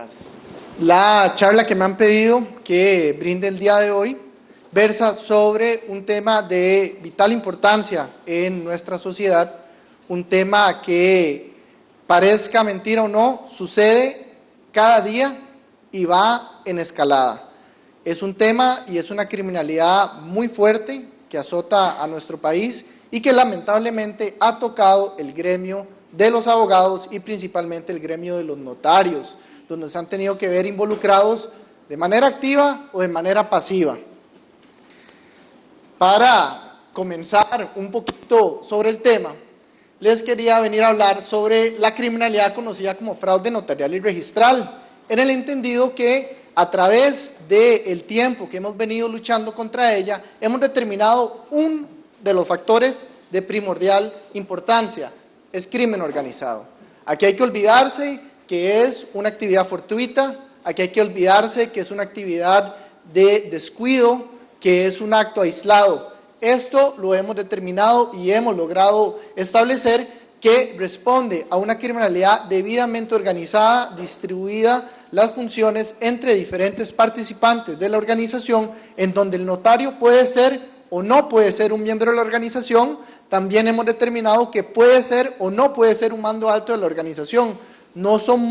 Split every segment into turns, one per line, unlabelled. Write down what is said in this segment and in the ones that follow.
Gracias. La charla que me han pedido que brinde el día de hoy versa sobre un tema de vital importancia en nuestra sociedad, un tema que, parezca mentira o no, sucede cada día y va en escalada. Es un tema y es una criminalidad muy fuerte que azota a nuestro país y que lamentablemente ha tocado el gremio de los abogados y principalmente el gremio de los notarios, donde se han tenido que ver involucrados de manera activa o de manera pasiva. Para comenzar un poquito sobre el tema, les quería venir a hablar sobre la criminalidad conocida como fraude notarial y registral, en el entendido que a través del tiempo que hemos venido luchando contra ella, hemos determinado un de los factores de primordial importancia: es crimen organizado. Aquí hay que olvidarse que es una actividad fortuita, aquí hay que olvidarse que es una actividad de descuido, que es un acto aislado. Esto lo hemos determinado y hemos logrado establecer que responde a una criminalidad debidamente organizada, distribuida las funciones entre diferentes participantes de la organización, en donde el notario puede ser o no puede ser un miembro de la organización. También hemos determinado que puede ser o no puede ser un mando alto de la organización. No son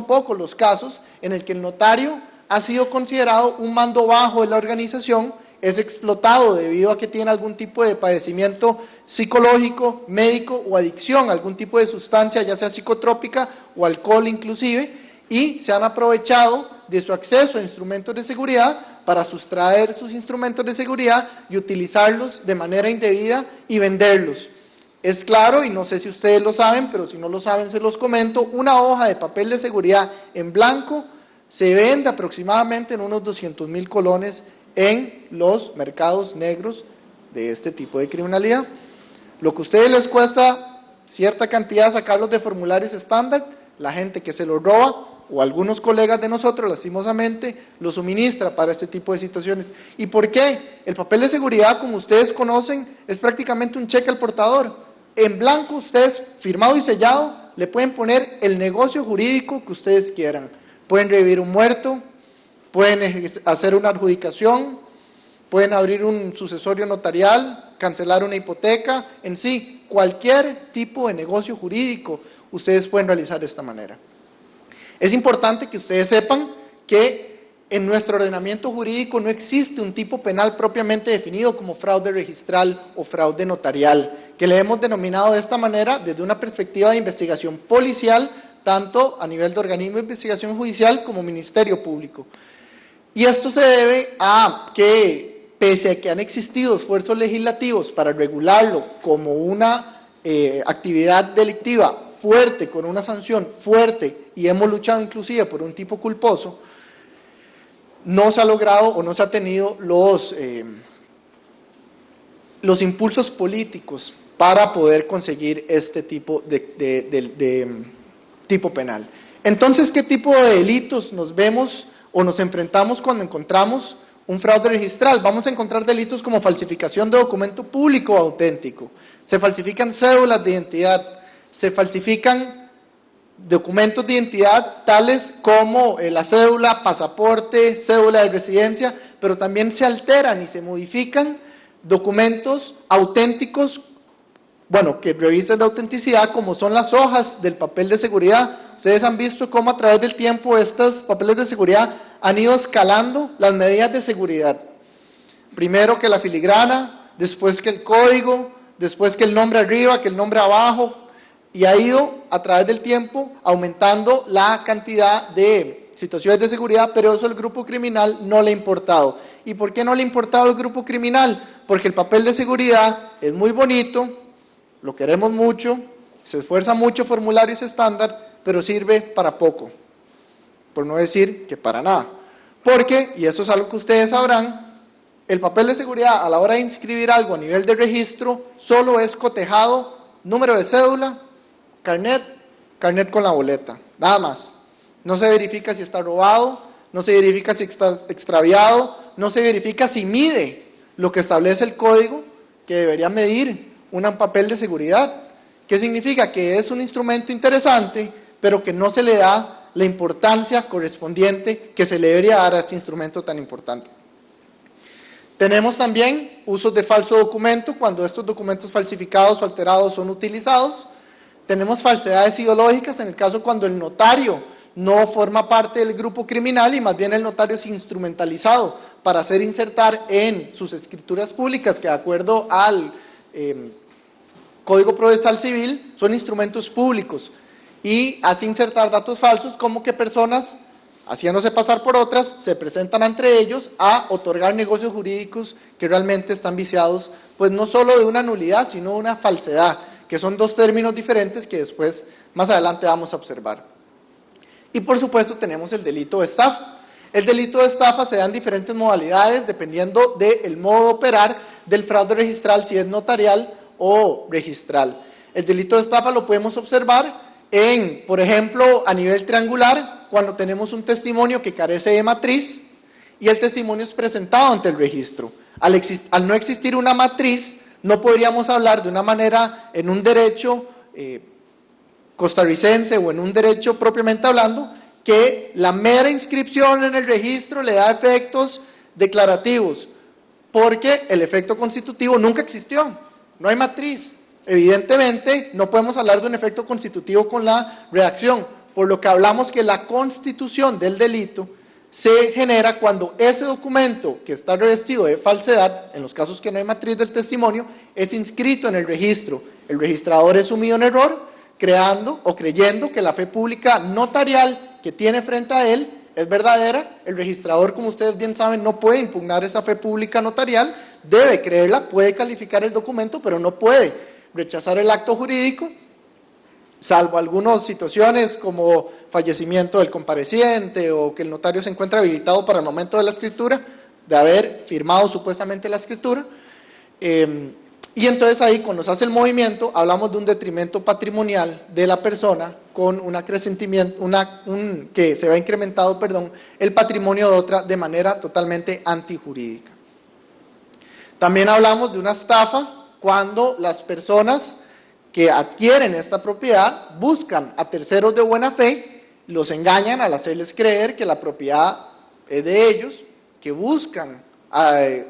pocos los casos en el que el notario ha sido considerado un mando bajo de la organización, es explotado debido a que tiene algún tipo de padecimiento psicológico, médico o adicción a algún tipo de sustancia, ya sea psicotrópica o alcohol inclusive, y se han aprovechado de su acceso a instrumentos de seguridad para sustraer sus instrumentos de seguridad y utilizarlos de manera indebida y venderlos. Es claro, y no sé si ustedes lo saben, pero si no lo saben se los comento, una hoja de papel de seguridad en blanco se vende aproximadamente en unos 200,000 colones en los mercados negros de este tipo de criminalidad. Lo que a ustedes les cuesta cierta cantidad sacarlos de formularios estándar, la gente que se los roba o algunos colegas de nosotros, lastimosamente, lo suministra para este tipo de situaciones. ¿Y por qué? El papel de seguridad, como ustedes conocen, es prácticamente un cheque al portador. En blanco, ustedes, firmado y sellado, le pueden poner el negocio jurídico que ustedes quieran. Pueden revivir un muerto, pueden hacer una adjudicación, pueden abrir un sucesorio notarial, cancelar una hipoteca, en sí, cualquier tipo de negocio jurídico ustedes pueden realizar de esta manera. Es importante que ustedes sepan que en nuestro ordenamiento jurídico no existe un tipo penal propiamente definido como fraude registral o fraude notarial, que le hemos denominado de esta manera desde una perspectiva de investigación policial, tanto a nivel de organismo de investigación judicial como Ministerio Público. Y esto se debe a que, pese a que han existido esfuerzos legislativos para regularlo como una actividad delictiva fuerte, con una sanción fuerte, y hemos luchado inclusive por un tipo culposo, no se ha logrado o no se ha tenido los impulsos políticos para poder conseguir este tipo de tipo penal. Entonces, ¿qué tipo de delitos nos vemos o nos enfrentamos cuando encontramos un fraude registral? Vamos a encontrar delitos como falsificación de documento público auténtico, se falsifican cédulas de identidad, se falsifican documentos de identidad tales como la cédula, pasaporte, cédula de residencia, pero también se alteran y se modifican documentos auténticos, que revisen la autenticidad, como son las hojas del papel de seguridad. Ustedes han visto cómo a través del tiempo estos papeles de seguridad han ido escalando las medidas de seguridad. Primero que la filigrana, después que el código, después que el nombre arriba, que el nombre abajo, y ha ido a través del tiempo aumentando la cantidad de situaciones de seguridad, pero eso al grupo criminal no le ha importado. ¿Y por qué no le ha importado al grupo criminal? Porque el papel de seguridad es muy bonito, lo queremos mucho, se esfuerza mucho formularios estándar, pero sirve para poco, por no decir que para nada. Porque, y eso es algo que ustedes sabrán, el papel de seguridad a la hora de inscribir algo a nivel de registro solo es cotejado, número de cédula, carnet con la boleta, nada más. No se verifica si está robado, no se verifica si está extraviado, no se verifica si mide lo que establece el código que debería medir un papel de seguridad. ¿Qué significa? Que es un instrumento interesante, pero que no se le da la importancia correspondiente que se le debería dar a este instrumento tan importante. Tenemos también usos de falso documento, cuando estos documentos falsificados o alterados son utilizados. Tenemos falsedades ideológicas, en el caso cuando el notario no forma parte del grupo criminal y más bien el notario es instrumentalizado para hacer insertar en sus escrituras públicas, que de acuerdo al Código Procesal Civil son instrumentos públicos, y hace insertar datos falsos como que personas, haciéndose pasar por otras, se presentan entre ellos a otorgar negocios jurídicos que realmente están viciados, pues no solo de una nulidad, sino de una falsedad, que son dos términos diferentes que después, más adelante, vamos a observar. Y por supuesto tenemos el delito de estafa. El delito de estafa se da en diferentes modalidades dependiendo del modo de operar del fraude registral, si es notarial o registral. El delito de estafa lo podemos observar en, por ejemplo, a nivel triangular, cuando tenemos un testimonio que carece de matriz y el testimonio es presentado ante el registro. Al no existir una matriz, no podríamos hablar de una manera en un derecho costarricense o en un derecho propiamente hablando, que la mera inscripción en el registro le da efectos declarativos, porque el efecto constitutivo nunca existió, no hay matriz. Evidentemente, no podemos hablar de un efecto constitutivo con la redacción, por lo que hablamos que la constitución del delito se genera cuando ese documento que está revestido de falsedad, en los casos que no hay matriz del testimonio, es inscrito en el registro. El registrador es sumido en error, creando o creyendo que la fe pública notarial que tiene frente a él es verdadera. El registrador, como ustedes bien saben, no puede impugnar esa fe pública notarial, debe creerla, puede calificar el documento, pero no puede rechazar el acto jurídico, salvo algunas situaciones como fallecimiento del compareciente o que el notario se encuentra habilitado para el momento de la escritura, de haber firmado supuestamente la escritura. Y entonces ahí, cuando se hace el movimiento, hablamos de un detrimento patrimonial de la persona con un acrecentamiento, que se va incrementado, el patrimonio de otra de manera totalmente antijurídica. También hablamos de una estafa cuando las personas que adquieren esta propiedad buscan a terceros de buena fe, los engañan al hacerles creer que la propiedad es de ellos, que buscan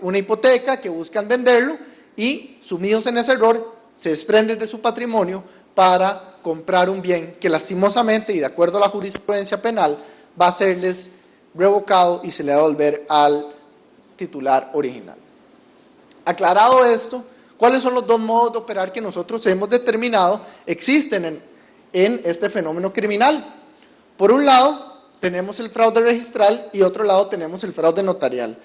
una hipoteca, que buscan venderlo, y sumidos en ese error se desprenden de su patrimonio para comprar un bien que lastimosamente y de acuerdo a la jurisprudencia penal va a serles revocado y se le va a devolver al titular original. Aclarado esto, ¿cuáles son los dos modos de operar que nosotros hemos determinado existen en este fenómeno criminal? Por un lado tenemos el fraude registral y otro lado tenemos el fraude notarial.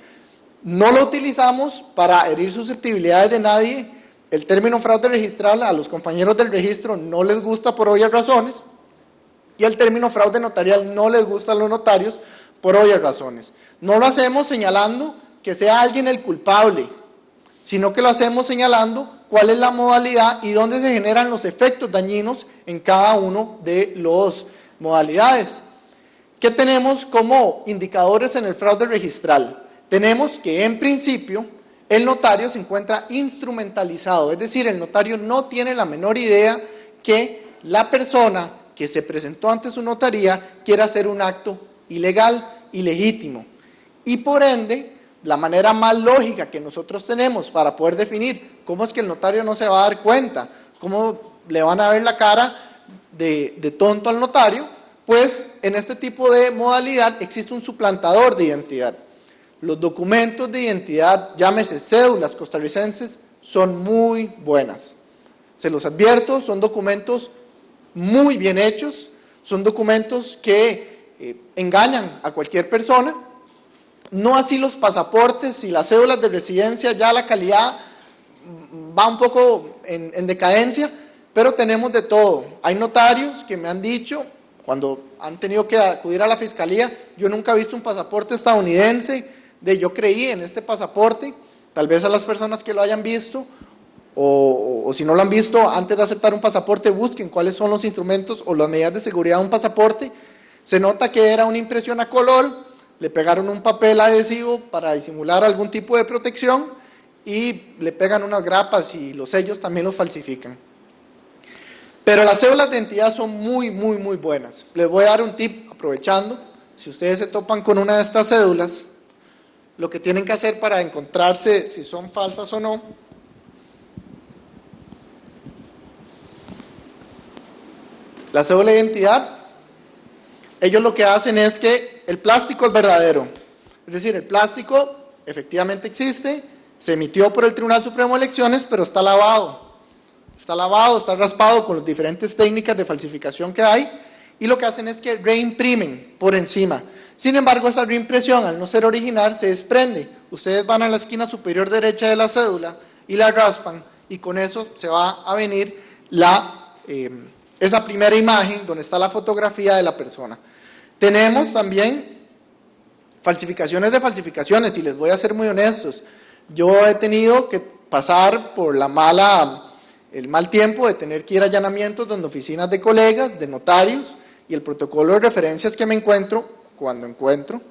No lo utilizamos para herir susceptibilidades de nadie. El término fraude registral a los compañeros del registro no les gusta por obvias razones, y el término fraude notarial no les gusta a los notarios por obvias razones. No lo hacemos señalando que sea alguien el culpable, sino que lo hacemos señalando cuál es la modalidad y dónde se generan los efectos dañinos en cada uno de las modalidades. ¿Qué tenemos como indicadores en el fraude registral? Tenemos que en principio el notario se encuentra instrumentalizado, es decir, el notario no tiene la menor idea que la persona que se presentó ante su notaría quiera hacer un acto ilegal, ilegítimo, y por ende, la manera más lógica que nosotros tenemos para poder definir cómo es que el notario no se va a dar cuenta, cómo le van a ver la cara de tonto al notario, pues en este tipo de modalidad existe un suplantador de identidad. Los documentos de identidad, llámese cédulas costarricenses, son muy buenas. Se los advierto, son documentos muy bien hechos, son documentos que engañan a cualquier persona. No así los pasaportes y las cédulas de residencia, ya la calidad va un poco en decadencia, pero tenemos de todo. Hay notarios que me han dicho, cuando han tenido que acudir a la fiscalía, yo nunca he visto un pasaporte estadounidense, yo creí en este pasaporte. Tal vez a las personas que lo hayan visto, o si no lo han visto, antes de aceptar un pasaporte, busquen cuáles son los instrumentos o las medidas de seguridad de un pasaporte. Se nota que era una impresión a color, le pegaron un papel adhesivo para disimular algún tipo de protección y le pegan unas grapas y los sellos también los falsifican. Pero las cédulas de identidad son muy buenas. Les voy a dar un tip aprovechando. Si ustedes se topan con una de estas cédulas, lo que tienen que hacer para encontrarse si son falsas o no, la cédula de identidad, ellos lo que hacen es que el plástico es verdadero. Es decir, el plástico efectivamente existe, se emitió por el Tribunal Supremo de Elecciones, pero está lavado. Está lavado, está raspado con las diferentes técnicas de falsificación que hay, y lo que hacen es que reimprimen por encima. Sin embargo, esa reimpresión, al no ser original, se desprende. Ustedes van a la esquina superior derecha de la cédula y la raspan, y con eso se va a venir esa primera imagen donde está la fotografía de la persona. Tenemos también falsificaciones de falsificaciones, y les voy a ser muy honestos. Yo he tenido que pasar por el mal tiempo de tener que ir a allanamientos donde oficinas de colegas, de notarios, y el protocolo de referencias que me encuentro, cuando encuentro,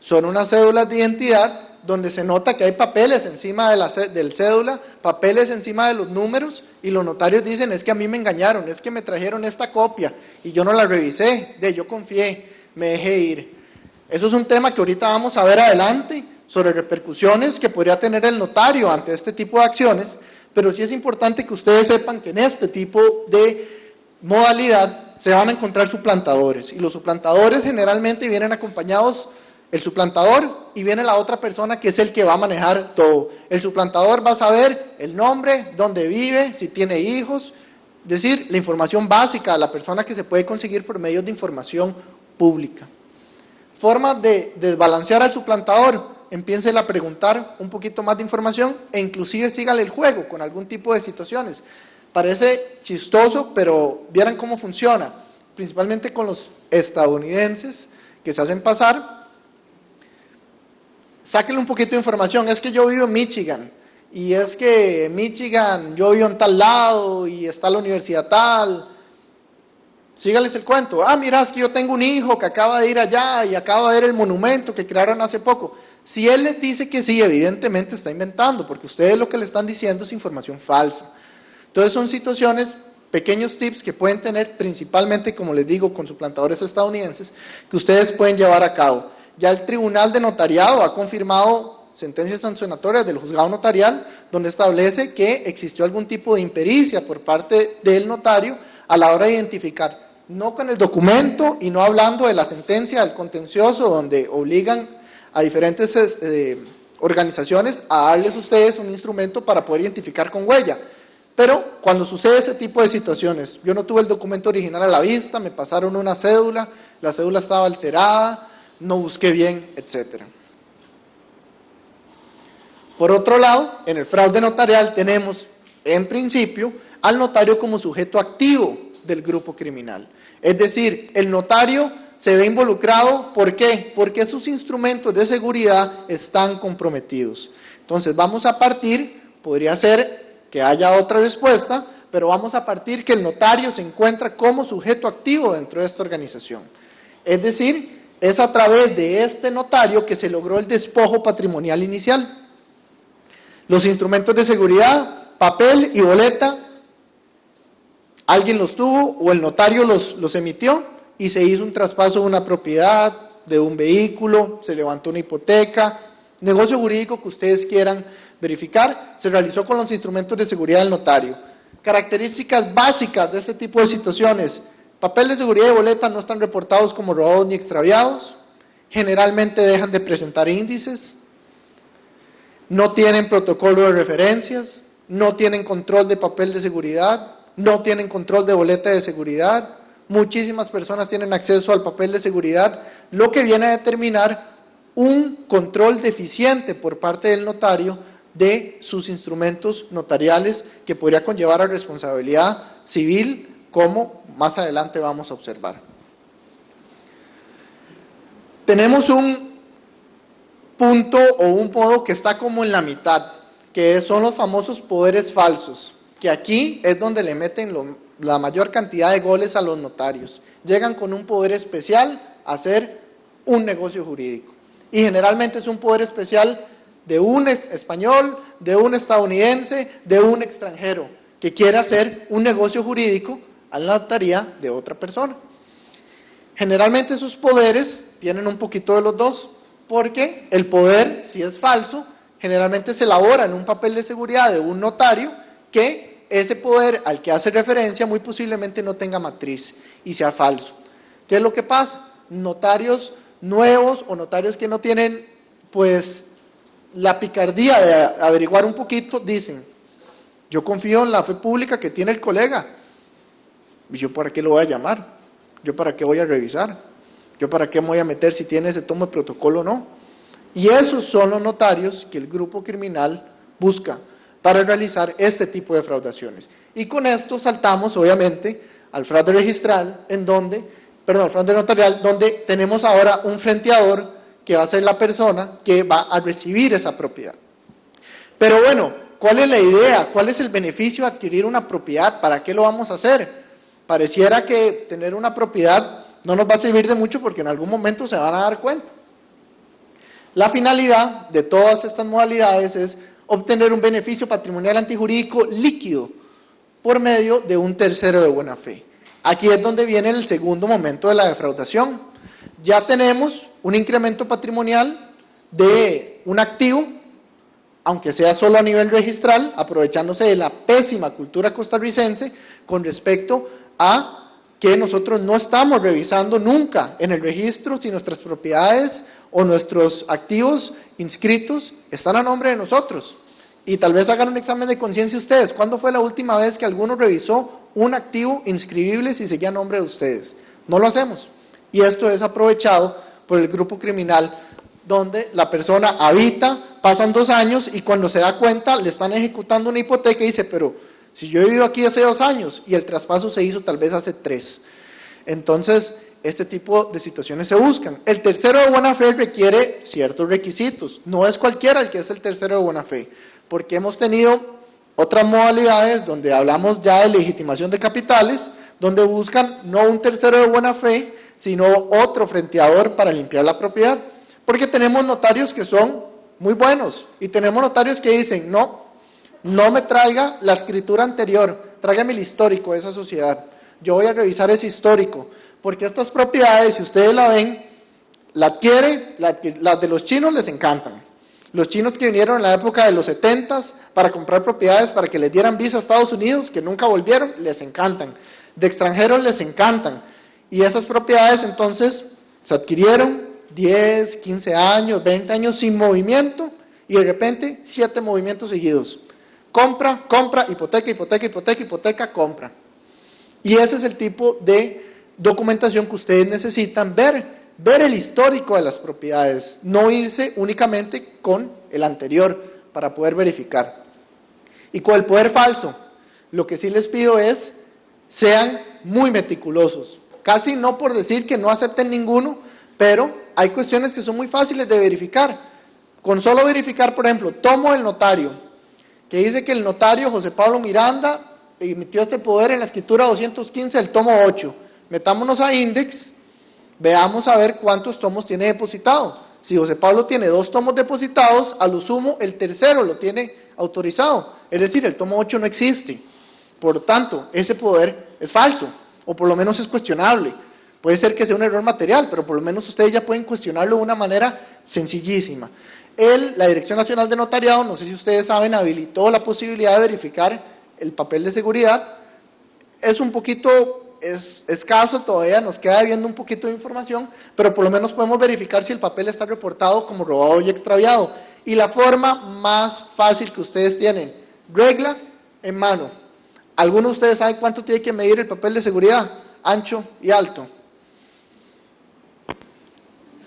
son unas cédulas de identidad donde se nota que hay papeles encima del cédula, papeles encima de los números, y los notarios dicen, es que a mí me engañaron, es que me trajeron esta copia y yo no la revisé, yo confié, me dejé ir. Eso es un tema que ahorita vamos a ver adelante, sobre repercusiones que podría tener el notario ante este tipo de acciones, pero sí es importante que ustedes sepan que en este tipo de modalidad se van a encontrar suplantadores, y los suplantadores generalmente vienen acompañados el suplantador y viene la otra persona que es el que va a manejar todo. El suplantador va a saber el nombre, dónde vive, si tiene hijos, es decir, la información básica de la persona que se puede conseguir por medios de información pública. Formas de desbalancear al suplantador: empiece a preguntar un poquito más de información e inclusive sígale el juego con algún tipo de situaciones. Parece chistoso, pero vieran cómo funciona, principalmente con los estadounidenses que se hacen pasar. Sáquenle un poquito de información, es que yo vivo en Michigan, y es que en Michigan yo vivo en tal lado, y está la universidad tal. Sígales el cuento. Mira, es que yo tengo un hijo que acaba de ir allá, y acaba de ver el monumento que crearon hace poco. Si él les dice que sí, evidentemente está inventando, porque ustedes lo que le están diciendo es información falsa. Entonces son situaciones, pequeños tips que pueden tener, principalmente, como les digo, con suplantadores estadounidenses, que ustedes pueden llevar a cabo. Ya el Tribunal de Notariado ha confirmado sentencias sancionatorias del juzgado notarial, donde establece que existió algún tipo de impericia por parte del notario a la hora de identificar, no con el documento y no hablando de la sentencia del contencioso, donde obligan a diferentes organizaciones a darles a ustedes un instrumento para poder identificar con huella. Pero cuando sucede ese tipo de situaciones, yo no tuve el documento original a la vista, me pasaron una cédula, la cédula estaba alterada, no busqué bien, etc. Por otro lado, en el fraude notarial tenemos, en principio, al notario como sujeto activo del grupo criminal. Es decir, el notario se ve involucrado, ¿por qué? Porque sus instrumentos de seguridad están comprometidos. Entonces vamos a partir, podría ser que haya otra respuesta, pero vamos a partir que el notario se encuentra como sujeto activo dentro de esta organización. Es decir, es a través de este notario que se logró el despojo patrimonial inicial. Los instrumentos de seguridad, papel y boleta, alguien los tuvo o el notario los emitió y se hizo un traspaso de una propiedad, de un vehículo, se levantó una hipoteca, negocio jurídico que ustedes quieran verificar, se realizó con los instrumentos de seguridad del notario. Características básicas de este tipo de situaciones: papel de seguridad y boleta no están reportados como robados ni extraviados, generalmente dejan de presentar índices, no tienen protocolo de referencias, no tienen control de papel de seguridad, no tienen control de boleta de seguridad. Muchísimas personas tienen acceso al papel de seguridad, lo que viene a determinar un control deficiente por parte del notario de sus instrumentos notariales, que podría conllevar a responsabilidad civil, como más adelante vamos a observar. Tenemos un punto o un modo que está como en la mitad, que son los famosos poderes falsos, que aquí es donde le meten la mayor cantidad de goles a los notarios. Llegan con un poder especial a hacer un negocio jurídico, y generalmente es un poder especial de un español, de un estadounidense, de un extranjero, que quiere hacer un negocio jurídico a la notaría de otra persona. Generalmente sus poderes tienen un poquito de los dos, porque el poder, si es falso, generalmente se elabora en un papel de seguridad de un notario que ese poder al que hace referencia muy posiblemente no tenga matriz y sea falso. ¿Qué es lo que pasa? Notarios nuevos o notarios que no tienen pues la picardía de averiguar un poquito, dicen, yo confío en la fe pública que tiene el colega, ¿y yo para qué lo voy a llamar? ¿Yo para qué voy a revisar? ¿Yo para qué me voy a meter si tiene ese tomo de protocolo o no? Y esos son los notarios que el grupo criminal busca para realizar este tipo de fraudaciones. Y con esto saltamos, obviamente, al fraude registral, al fraude notarial, donde tenemos ahora un frenteador que va a ser la persona que va a recibir esa propiedad. Pero bueno, ¿cuál es la idea? ¿Cuál es el beneficio de adquirir una propiedad? ¿Para qué lo vamos a hacer? Pareciera que tener una propiedad no nos va a servir de mucho porque en algún momento se van a dar cuenta. La finalidad de todas estas modalidades es obtener un beneficio patrimonial antijurídico líquido por medio de un tercero de buena fe. Aquí es donde viene el segundo momento de la defraudación. Ya tenemos un incremento patrimonial de un activo, aunque sea solo a nivel registral, aprovechándose de la pésima cultura costarricense con respecto a que nosotros no estamos revisando nunca en el registro si nuestras propiedades o nuestros activos inscritos están a nombre de nosotros. Y tal vez hagan un examen de conciencia ustedes. ¿Cuándo fue la última vez que alguno revisó un activo inscribible si seguía a nombre de ustedes? No lo hacemos. Y esto es aprovechado por el grupo criminal, donde la persona habita, pasan 2 años y cuando se da cuenta le están ejecutando una hipoteca y dice, pero si yo he vivido aquí hace 2 años y el traspaso se hizo tal vez hace 3. Entonces, este tipo de situaciones se buscan. El tercero de buena fe requiere ciertos requisitos. No es cualquiera el que es el tercero de buena fe, porque hemos tenido otras modalidades donde hablamos ya de legitimación de capitales, donde buscan no un tercero de buena fe, sino otro frenteador para limpiar la propiedad. Porque tenemos notarios que son muy buenos y tenemos notarios que dicen, no me traiga la escritura anterior, tráigame el histórico de esa sociedad. Yo voy a revisar ese histórico, porque estas propiedades, si ustedes la ven, la adquieren, las de los chinos les encantan. Los chinos que vinieron en la época de los 70s para comprar propiedades para que les dieran visa a Estados Unidos, que nunca volvieron, les encantan. De extranjeros les encantan. Y esas propiedades entonces se adquirieron 10, 15 años, 20 años sin movimiento y de repente 7 movimientos seguidos. Compra, hipoteca, compra. Y ese es el tipo de documentación que ustedes necesitan ver el histórico de las propiedades, no irse únicamente con el anterior para poder verificar. Y con el poder falso, lo que sí les pido es, sean muy meticulosos, casi no por decir que no acepten ninguno, pero hay cuestiones que son muy fáciles de verificar. Con solo verificar, por ejemplo, tomo del notario, que dice que el notario José Pablo Miranda emitió este poder en la escritura 215 del tomo 8. Metámonos a Index, veamos a ver cuántos tomos tiene depositado. Si José Pablo tiene 2 tomos depositados, a lo sumo el tercero lo tiene autorizado. Es decir, el tomo 8 no existe. Por lo tanto, ese poder es falso, o por lo menos es cuestionable. Puede ser que sea un error material, pero por lo menos ustedes ya pueden cuestionarlo de una manera sencillísima. La Dirección Nacional de Notariado, no sé si ustedes saben, habilitó la posibilidad de verificar el papel de seguridad. Es un poquito escaso, todavía nos queda debiendo un poquito de información, pero por lo menos podemos verificar si el papel está reportado como robado y extraviado. Y la forma más fácil que ustedes tienen, regla en mano. ¿Alguno de ustedes sabe cuánto tiene que medir el papel de seguridad? Ancho y alto.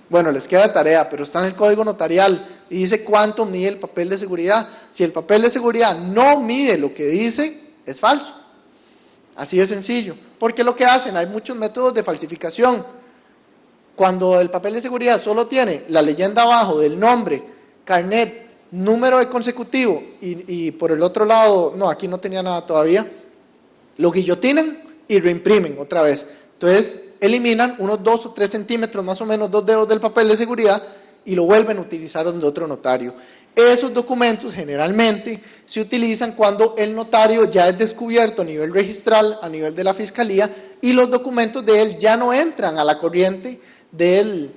Bueno, les queda tarea, pero está en el código notarial y dice cuánto mide el papel de seguridad. Si el papel de seguridad no mide lo que dice, es falso. Así de sencillo. Porque lo que hacen, hay muchos métodos de falsificación. Cuando el papel de seguridad solo tiene la leyenda abajo del nombre, carnet, número de consecutivo y por el otro lado, no, aquí no tenía nada todavía, lo guillotinan y reimprimen otra vez. Entonces eliminan unos 2 o 3 centímetros, más o menos 2 dedos del papel de seguridad y lo vuelven a utilizar donde otro notario. Esos documentos generalmente se utilizan cuando el notario ya es descubierto a nivel registral, a nivel de la fiscalía, y los documentos de él ya no entran a la corriente del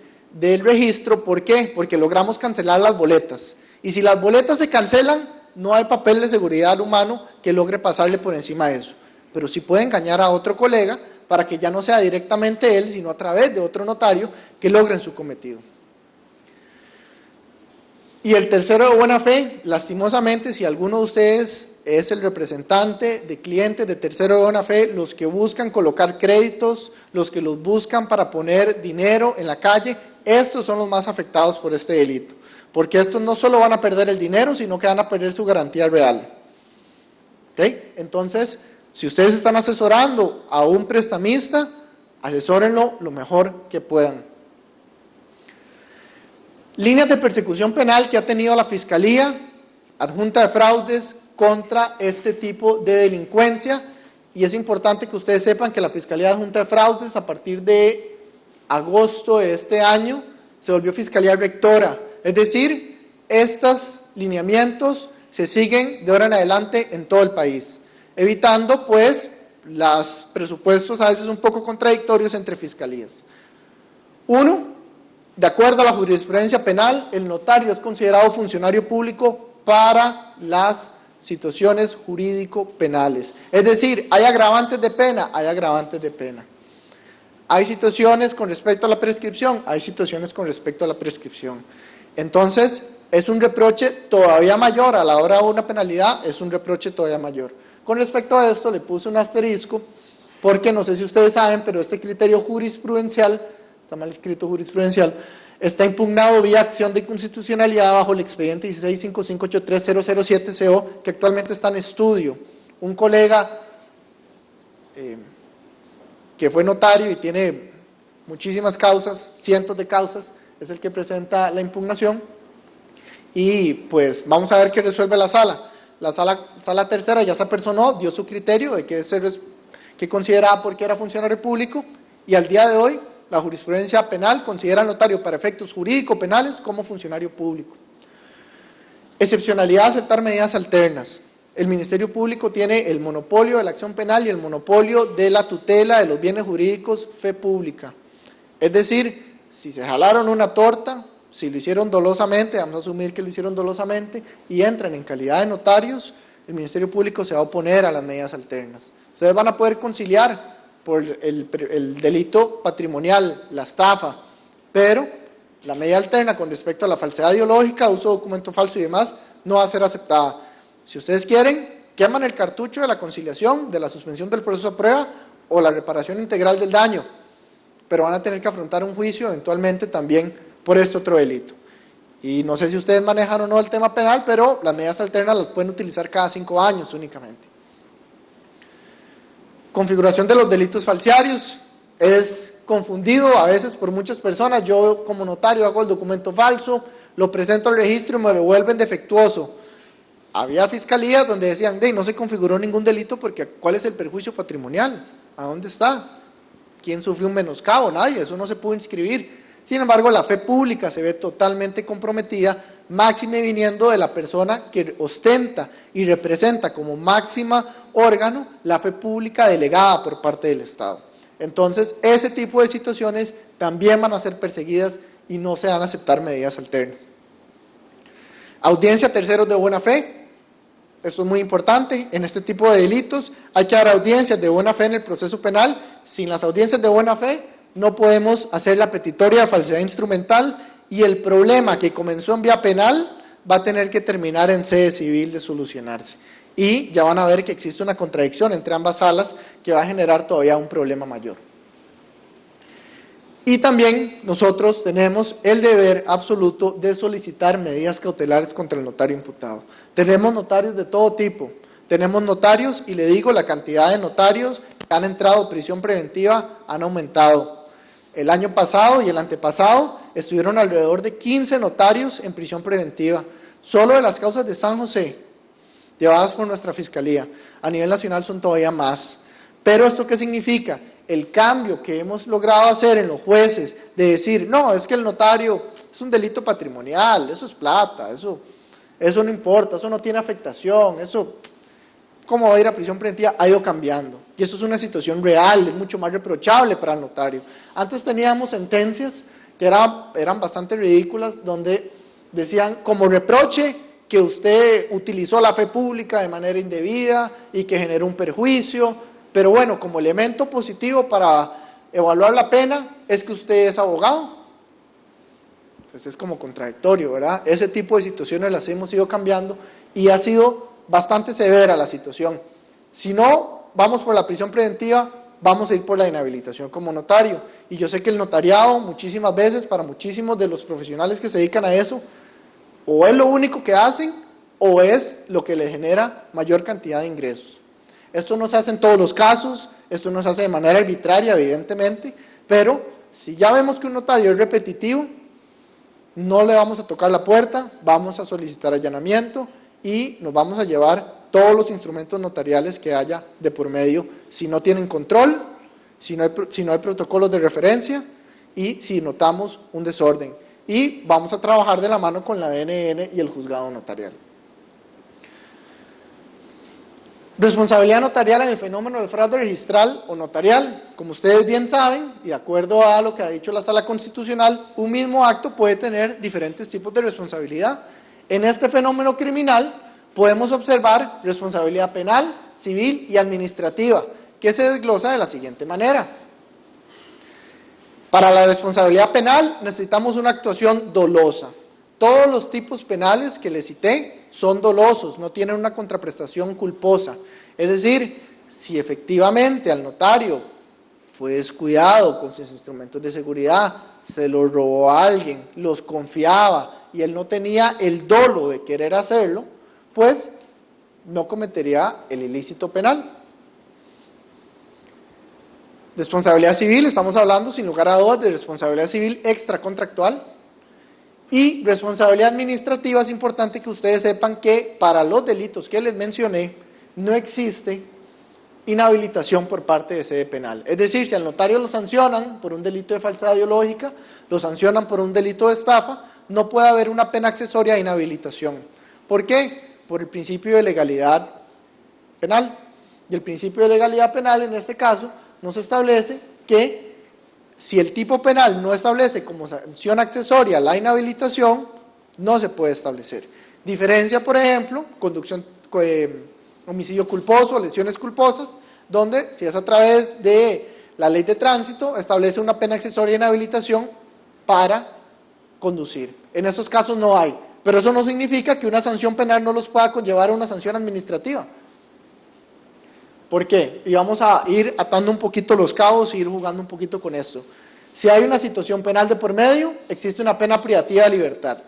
registro. ¿Por qué? Porque logramos cancelar las boletas. Y si las boletas se cancelan, no hay papel de seguridad humano que logre pasarle por encima de eso. Pero sí puede engañar a otro colega para que ya no sea directamente él, sino a través de otro notario que logren su cometido. Y el tercero de buena fe, lastimosamente, si alguno de ustedes es el representante de clientes de tercero de buena fe, los que buscan colocar créditos, los que los buscan para poner dinero en la calle, estos son los más afectados por este delito. Porque estos no solo van a perder el dinero, sino que van a perder su garantía real. ¿Okay? Entonces, si ustedes están asesorando a un prestamista, asesórenlo lo mejor que puedan. Líneas de persecución penal que ha tenido la Fiscalía Adjunta de Fraudes contra este tipo de delincuencia, y es importante que ustedes sepan que la Fiscalía Adjunta de Fraudes a partir de agosto de este año se volvió Fiscalía Rectora, es decir, estos lineamientos se siguen de ahora en adelante en todo el país, evitando pues los presupuestos a veces un poco contradictorios entre fiscalías. Uno, de acuerdo a la jurisprudencia penal, el notario es considerado funcionario público para las situaciones jurídico-penales. Es decir, hay agravantes de pena, hay agravantes de pena. Hay situaciones con respecto a la prescripción, hay situaciones con respecto a la prescripción. Entonces, es un reproche todavía mayor, a la hora de una penalidad, es un reproche todavía mayor. Con respecto a esto, le puse un asterisco, porque no sé si ustedes saben, pero este criterio jurisprudencial, está mal escrito jurisprudencial, está impugnado vía acción de inconstitucionalidad bajo el expediente 1655830007CO, que actualmente está en estudio. Un colega que fue notario y tiene muchísimas causas, cientos de causas, es el que presenta la impugnación, y pues vamos a ver qué resuelve la sala. La sala tercera ya se apersonó, dio su criterio de que consideraba porque era funcionario público, y al día de hoy la jurisprudencia penal considera al notario para efectos jurídico-penales como funcionario público. Excepcionalidad de aceptar medidas alternas. El Ministerio Público tiene el monopolio de la acción penal y el monopolio de la tutela de los bienes jurídicos fe pública. Es decir, si se jalaron una torta, si lo hicieron dolosamente, vamos a asumir que lo hicieron dolosamente, y entran en calidad de notarios, el Ministerio Público se va a oponer a las medidas alternas. Ustedes van a poder conciliar por el delito patrimonial, la estafa, pero la medida alterna con respecto a la falsedad ideológica, uso de documento falso y demás, no va a ser aceptada. Si ustedes quieren, queman el cartucho de la conciliación, de la suspensión del proceso de prueba o la reparación integral del daño, pero van a tener que afrontar un juicio eventualmente también por este otro delito. Y no sé si ustedes manejan o no el tema penal, pero las medidas alternas las pueden utilizar cada 5 años únicamente. Configuración de los delitos falciarios, es confundido a veces por muchas personas. Yo como notario hago el documento falso, lo presento al registro y me lo vuelven defectuoso. Había fiscalías donde decían, no se configuró ningún delito porque ¿cuál es el perjuicio patrimonial? ¿A dónde está? ¿Quién sufrió un menoscabo? Nadie, eso no se pudo inscribir. Sin embargo, la fe pública se ve totalmente comprometida, máxime viniendo de la persona que ostenta y representa como máxima órgano la fe pública delegada por parte del Estado. Entonces, ese tipo de situaciones también van a ser perseguidas y no se van a aceptar medidas alternas. Audiencia a terceros de buena fe. Esto es muy importante. En este tipo de delitos hay que dar audiencias de buena fe en el proceso penal. Sin las audiencias de buena fe no podemos hacer la petitoria de falsedad instrumental, y el problema que comenzó en vía penal va a tener que terminar en sede civil de solucionarse. Y ya van a ver que existe una contradicción entre ambas salas que va a generar todavía un problema mayor. Y también nosotros tenemos el deber absoluto de solicitar medidas cautelares contra el notario imputado. Tenemos notarios de todo tipo. Tenemos notarios, y le digo, la cantidad de notarios que han entrado en prisión preventiva han aumentado. El año pasado y el antepasado estuvieron alrededor de 15 notarios en prisión preventiva, solo de las causas de San José, llevadas por nuestra Fiscalía. A nivel nacional son todavía más. Pero ¿esto qué significa? El cambio que hemos logrado hacer en los jueces de decir, no, es que el notario es un delito patrimonial, eso es plata, eso Eso no importa, eso no tiene afectación, eso, ¿cómo va a ir a prisión preventiva? Ha ido cambiando. Y eso es una situación real, es mucho más reprochable para el notario. Antes teníamos sentencias que eran bastante ridículas, donde decían como reproche que usted utilizó la fe pública de manera indebida y que generó un perjuicio, pero bueno, como elemento positivo para evaluar la pena es que usted es abogado. Entonces es como contradictorio, ¿verdad? Ese tipo de situaciones las hemos ido cambiando y ha sido bastante severa la situación. Si no vamos por la prisión preventiva, vamos a ir por la inhabilitación como notario. Y yo sé que el notariado muchísimas veces, para muchísimos de los profesionales que se dedican a eso, o es lo único que hacen o es lo que les genera mayor cantidad de ingresos. Esto no se hace en todos los casos, esto no se hace de manera arbitraria, evidentemente, pero si ya vemos que un notario es repetitivo, no le vamos a tocar la puerta, vamos a solicitar allanamiento y nos vamos a llevar todos los instrumentos notariales que haya de por medio, si no tienen control, si no hay protocolos de referencia y si notamos un desorden. Y vamos a trabajar de la mano con la DNN y el juzgado notarial. Responsabilidad notarial en el fenómeno del fraude registral o notarial. Como ustedes bien saben, y de acuerdo a lo que ha dicho la Sala Constitucional, un mismo acto puede tener diferentes tipos de responsabilidad. En este fenómeno criminal podemos observar responsabilidad penal, civil y administrativa, que se desglosa de la siguiente manera. Para la responsabilidad penal necesitamos una actuación dolosa. Todos los tipos penales que les cité son dolosos, no tienen una contraprestación culposa. Es decir, si efectivamente al notario fue descuidado con sus instrumentos de seguridad, se los robó a alguien, los confiaba y él no tenía el dolo de querer hacerlo, pues no cometería el ilícito penal. Responsabilidad civil, estamos hablando sin lugar a dudas de responsabilidad civil extracontractual. Y responsabilidad administrativa, es importante que ustedes sepan que para los delitos que les mencioné no existe inhabilitación por parte de sede penal. Es decir, si al notario lo sancionan por un delito de falsedad ideológica, lo sancionan por un delito de estafa, no puede haber una pena accesoria de inhabilitación. ¿Por qué? Por el principio de legalidad penal. Y el principio de legalidad penal en este caso nos establece que si el tipo penal no establece como sanción accesoria la inhabilitación, no se puede establecer. Diferencia, por ejemplo, homicidio culposo, lesiones culposas, donde si es a través de la ley de tránsito, establece una pena accesoria de inhabilitación para conducir. En estos casos no hay, pero eso no significa que una sanción penal no los pueda conllevar a una sanción administrativa. ¿Por qué? Y vamos a ir atando un poquito los cabos y ir jugando un poquito con esto. Si hay una situación penal de por medio, existe una pena privativa de libertad.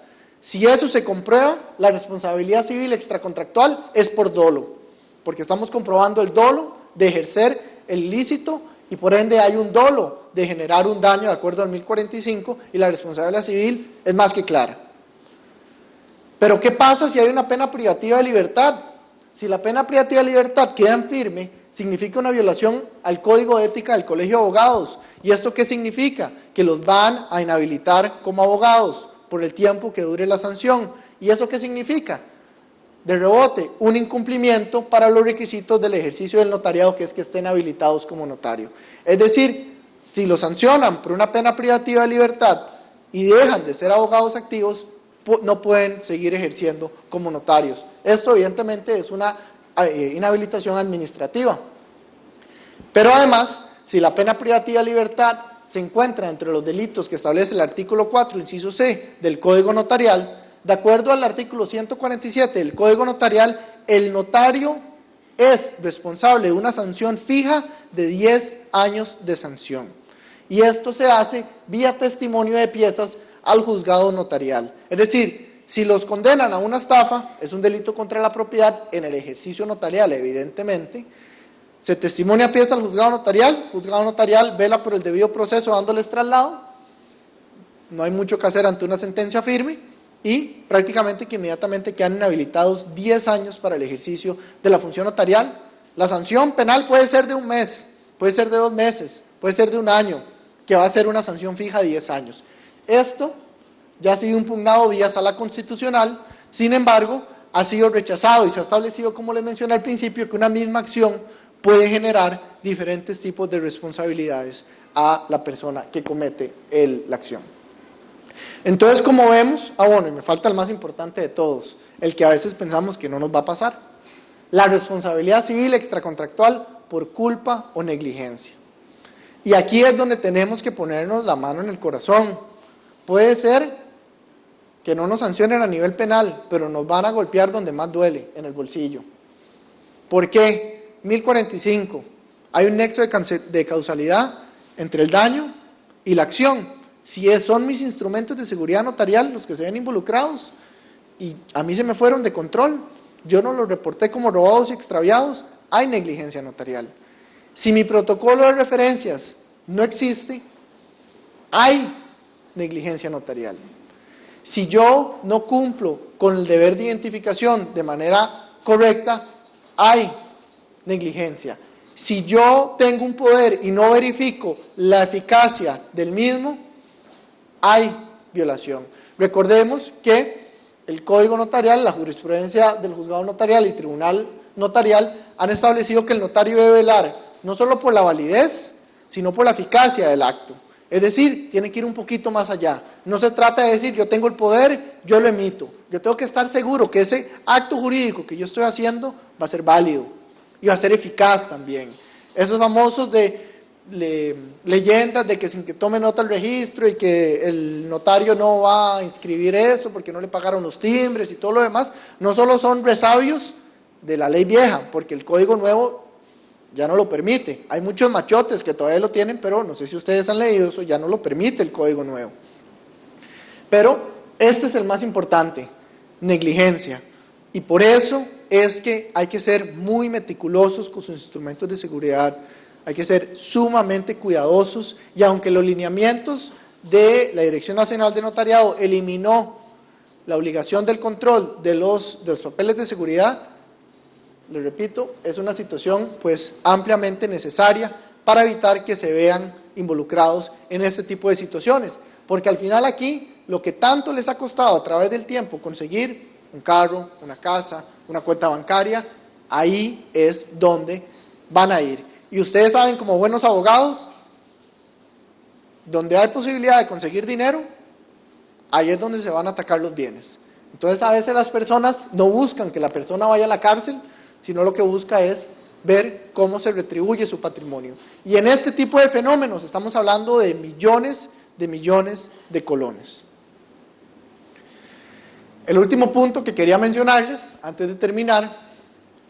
Si eso se comprueba, la responsabilidad civil extracontractual es por dolo, porque estamos comprobando el dolo de ejercer el ilícito y por ende hay un dolo de generar un daño de acuerdo al 1045 y la responsabilidad civil es más que clara. Pero ¿qué pasa si hay una pena privativa de libertad? Si la pena privativa de libertad queda en firme, significa una violación al Código de Ética del Colegio de Abogados. ¿Y esto qué significa? Que los van a inhabilitar como abogados por el tiempo que dure la sanción. ¿Y eso qué significa? De rebote, un incumplimiento para los requisitos del ejercicio del notariado, que es que estén habilitados como notario. Es decir, si los sancionan por una pena privativa de libertad y dejan de ser abogados activos, no pueden seguir ejerciendo como notarios. Esto evidentemente es una inhabilitación administrativa. Pero además, si la pena privativa de libertad se encuentra entre los delitos que establece el artículo 4, inciso C, del Código Notarial, de acuerdo al artículo 147 del Código Notarial, el notario es responsable de una sanción fija de 10 años de sanción. Y esto se hace vía testimonio de piezas al juzgado notarial. Es decir, si los condenan a una estafa, es un delito contra la propiedad en el ejercicio notarial, evidentemente, se testimonia a piezas al juzgado notarial vela por el debido proceso dándoles traslado, no hay mucho que hacer ante una sentencia firme y prácticamente que inmediatamente quedan inhabilitados 10 años para el ejercicio de la función notarial. La sanción penal puede ser de un mes, puede ser de 2 meses, puede ser de 1 año, que va a ser una sanción fija de 10 años. Esto ya ha sido impugnado vía Sala Constitucional, Sin embargo, ha sido rechazado y se ha establecido, como les mencioné al principio, que una misma acción puede generar diferentes tipos de responsabilidades a la persona que comete la acción. Entonces, como vemos, bueno, y me falta el más importante de todos, el que a veces pensamos que no nos va a pasar: la responsabilidad civil extracontractual por culpa o negligencia. Y aquí es donde tenemos que ponernos la mano en el corazón. Puede ser que no nos sancionen a nivel penal, pero nos van a golpear donde más duele, en el bolsillo. ¿Por qué? 1045. Hay un nexo de causalidad entre el daño y la acción. Si son mis instrumentos de seguridad notarial los que se ven involucrados y a mí se me fueron de control, yo no los reporté como robados y extraviados, hay negligencia notarial. Si mi protocolo de referencias no existe, hay negligencia notarial. Si yo no cumplo con el deber de identificación de manera correcta, hay negligencia. Si yo tengo un poder y no verifico la eficacia del mismo, hay violación. Recordemos que el Código Notarial, la jurisprudencia del Juzgado Notarial y Tribunal Notarial han establecido que el notario debe velar no solo por la validez, sino por la eficacia del acto. Es decir, tiene que ir un poquito más allá. No se trata de decir, yo tengo el poder, yo lo emito. Yo tengo que estar seguro que ese acto jurídico que yo estoy haciendo va a ser válido y va a ser eficaz también. Esos famosos leyendas de que sin que tome nota el registro y que el notario no va a inscribir eso porque no le pagaron los timbres y todo lo demás, no solo son resabios de la ley vieja, porque el Código Nuevo ya no lo permite. Hay muchos machotes que todavía lo tienen, pero no sé si ustedes han leído eso, ya no lo permite el Código Nuevo. Pero este es el más importante: negligencia. Y por eso es que hay que ser muy meticulosos con sus instrumentos de seguridad, hay que ser sumamente cuidadosos, y aunque los lineamientos de la Dirección Nacional de Notariado eliminó la obligación del control de los papeles de seguridad, les repito, es una situación pues ampliamente necesaria para evitar que se vean involucrados en este tipo de situaciones, porque al final aquí lo que tanto les ha costado a través del tiempo conseguir un carro, una casa, una cuenta bancaria, ahí es donde van a ir. Y ustedes saben, como buenos abogados, donde hay posibilidad de conseguir dinero, ahí es donde se van a atacar los bienes. Entonces a veces las personas no buscan que la persona vaya a la cárcel, sino lo que busca es ver cómo se retribuye su patrimonio. Y en este tipo de fenómenos estamos hablando de millones de colones. El último punto que quería mencionarles, antes de terminar,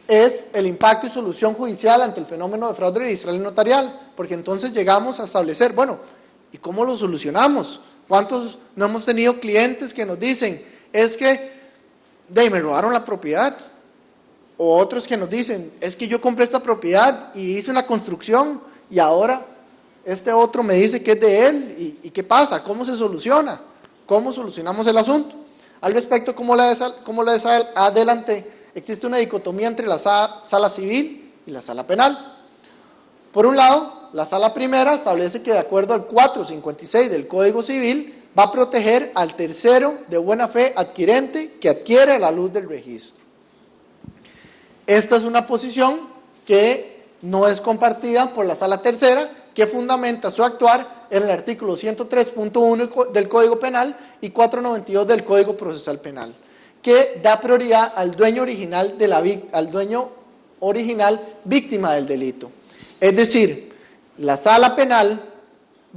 es el impacto y solución judicial ante el fenómeno de fraude registral y notarial, porque entonces llegamos a establecer, bueno, ¿y cómo lo solucionamos? ¿Cuántos no hemos tenido clientes que nos dicen, es que me robaron la propiedad? O otros que nos dicen, es que yo compré esta propiedad y hice una construcción y ahora este otro me dice que es de él, ¿y qué pasa? ¿Cómo se soluciona? ¿Cómo solucionamos el asunto? Al respecto, como les adelanté, existe una dicotomía entre la sala civil y la sala penal. Por un lado, la sala primera establece que de acuerdo al 456 del Código Civil va a proteger al tercero de buena fe adquirente que adquiere a la luz del registro. Esta es una posición que no es compartida por la sala tercera, que fundamenta su actuar en el artículo 103.1 del Código Penal y 492 del Código Procesal Penal, que da prioridad al dueño original víctima del delito. Es decir, la sala penal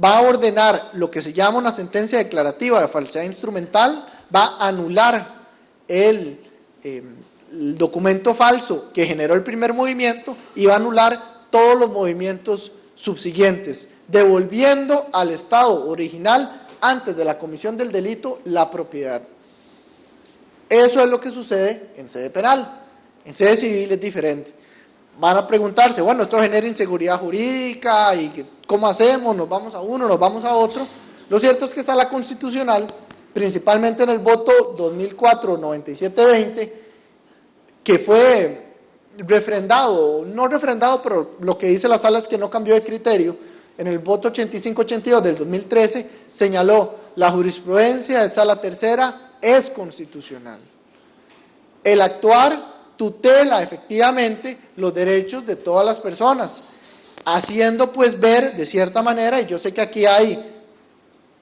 va a ordenar lo que se llama una sentencia declarativa de falsedad instrumental, va a anular el documento falso que generó el primer movimiento y va a anular todos los movimientos subsiguientes, devolviendo al estado original antes de la comisión del delito la propiedad. Eso es lo que sucede en sede penal. En sede civil es diferente. Van a preguntarse, bueno, esto genera inseguridad jurídica y ¿cómo hacemos? ¿Nos vamos a uno, nos vamos a otro? Lo cierto es que Sala Constitucional, principalmente en el voto 2004-9720, que fue refrendado, no refrendado, pero lo que dice la sala es que no cambió de criterio. En el voto 85-82 del 2013 señaló, la jurisprudencia de sala tercera es constitucional. El actuar tutela efectivamente los derechos de todas las personas, haciendo pues ver de cierta manera, y yo sé que aquí hay,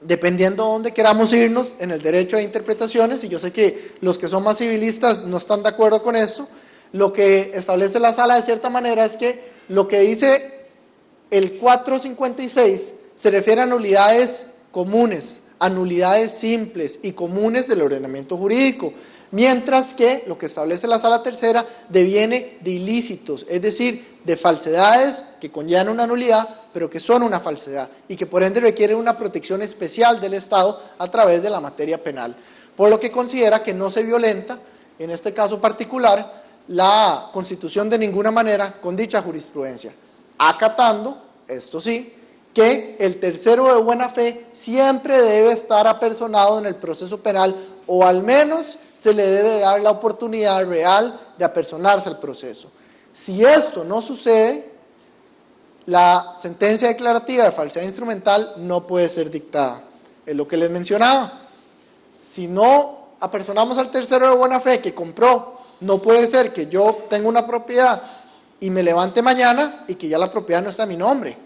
dependiendo de dónde queramos irnos en el derecho a interpretaciones, y yo sé que los que son más civilistas no están de acuerdo con esto, lo que establece la sala de cierta manera es que lo que dice el 456 se refiere a nulidades comunes, a nulidades simples y comunes del ordenamiento jurídico, mientras que lo que establece la sala tercera deviene de ilícitos, es decir, de falsedades que conllevan una nulidad, pero que son una falsedad y que por ende requieren una protección especial del Estado a través de la materia penal, por lo que considera que no se violenta, en este caso particular, la Constitución de ninguna manera con dicha jurisprudencia, acatando, esto sí, que el tercero de buena fe siempre debe estar apersonado en el proceso penal, o al menos se le debe dar la oportunidad real de apersonarse al proceso. Si esto no sucede, la sentencia declarativa de falsedad instrumental no puede ser dictada. Es lo que les mencionaba. Si no apersonamos al tercero de buena fe que compró, no puede ser que yo tenga una propiedad y me levante mañana y que ya la propiedad no está a mi nombre.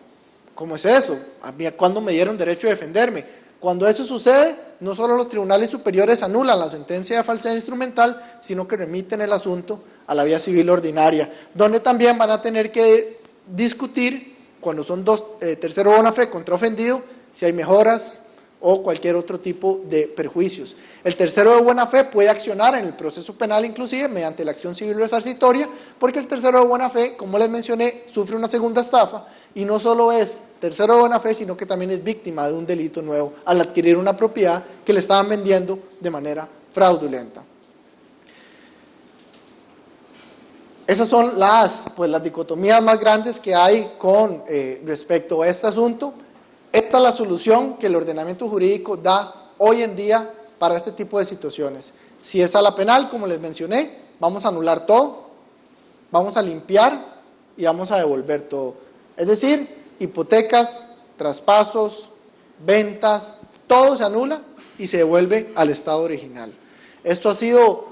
¿Cómo es eso? ¿A mí cuándo me dieron derecho a defenderme? Cuando eso sucede, no solo los tribunales superiores anulan la sentencia de falsedad instrumental, sino que remiten el asunto a la vía civil ordinaria, donde también van a tener que discutir, cuando son dos, tercero de buena fe contra ofendido, si hay mejoras o cualquier otro tipo de perjuicios. El tercero de buena fe puede accionar en el proceso penal inclusive mediante la acción civil resarcitoria, porque el tercero de buena fe, como les mencioné, sufre una segunda estafa y no solo es tercero de buena fe, sino que también es víctima de un delito nuevo al adquirir una propiedad que le estaban vendiendo de manera fraudulenta. Esas son las dicotomías más grandes que hay con respecto a este asunto. Esta es la solución que el ordenamiento jurídico da hoy en día para este tipo de situaciones. Si es sala penal, como les mencioné, vamos a anular todo, vamos a limpiar y vamos a devolver todo. Es decir, hipotecas, traspasos, ventas, todo se anula y se devuelve al estado original. Esto ha sido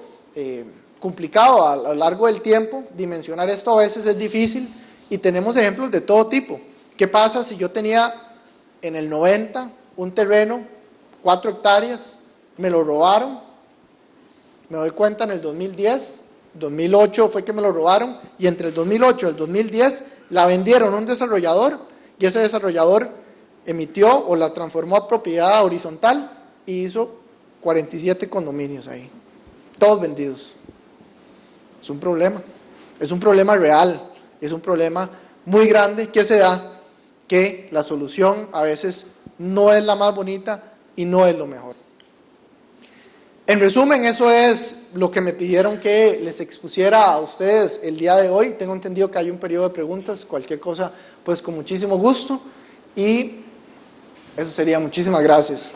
complicado a lo largo del tiempo, dimensionar esto a veces es difícil y tenemos ejemplos de todo tipo. ¿Qué pasa si yo tenía en el 90 un terreno, 4 hectáreas, me lo robaron, me doy cuenta en el 2010, 2008 fue que me lo robaron y entre el 2008 y el 2010 la vendieron a un desarrollador y ese desarrollador emitió o la transformó a propiedad horizontal y hizo 47 condominios ahí, todos vendidos. Es un problema real, es un problema muy grande que se da, que la solución a veces no es la más bonita y no es lo mejor. En resumen, eso es lo que me pidieron que les expusiera a ustedes el día de hoy. Tengo entendido que hay un periodo de preguntas, cualquier cosa, pues con muchísimo gusto. Y eso sería. Muchísimas gracias.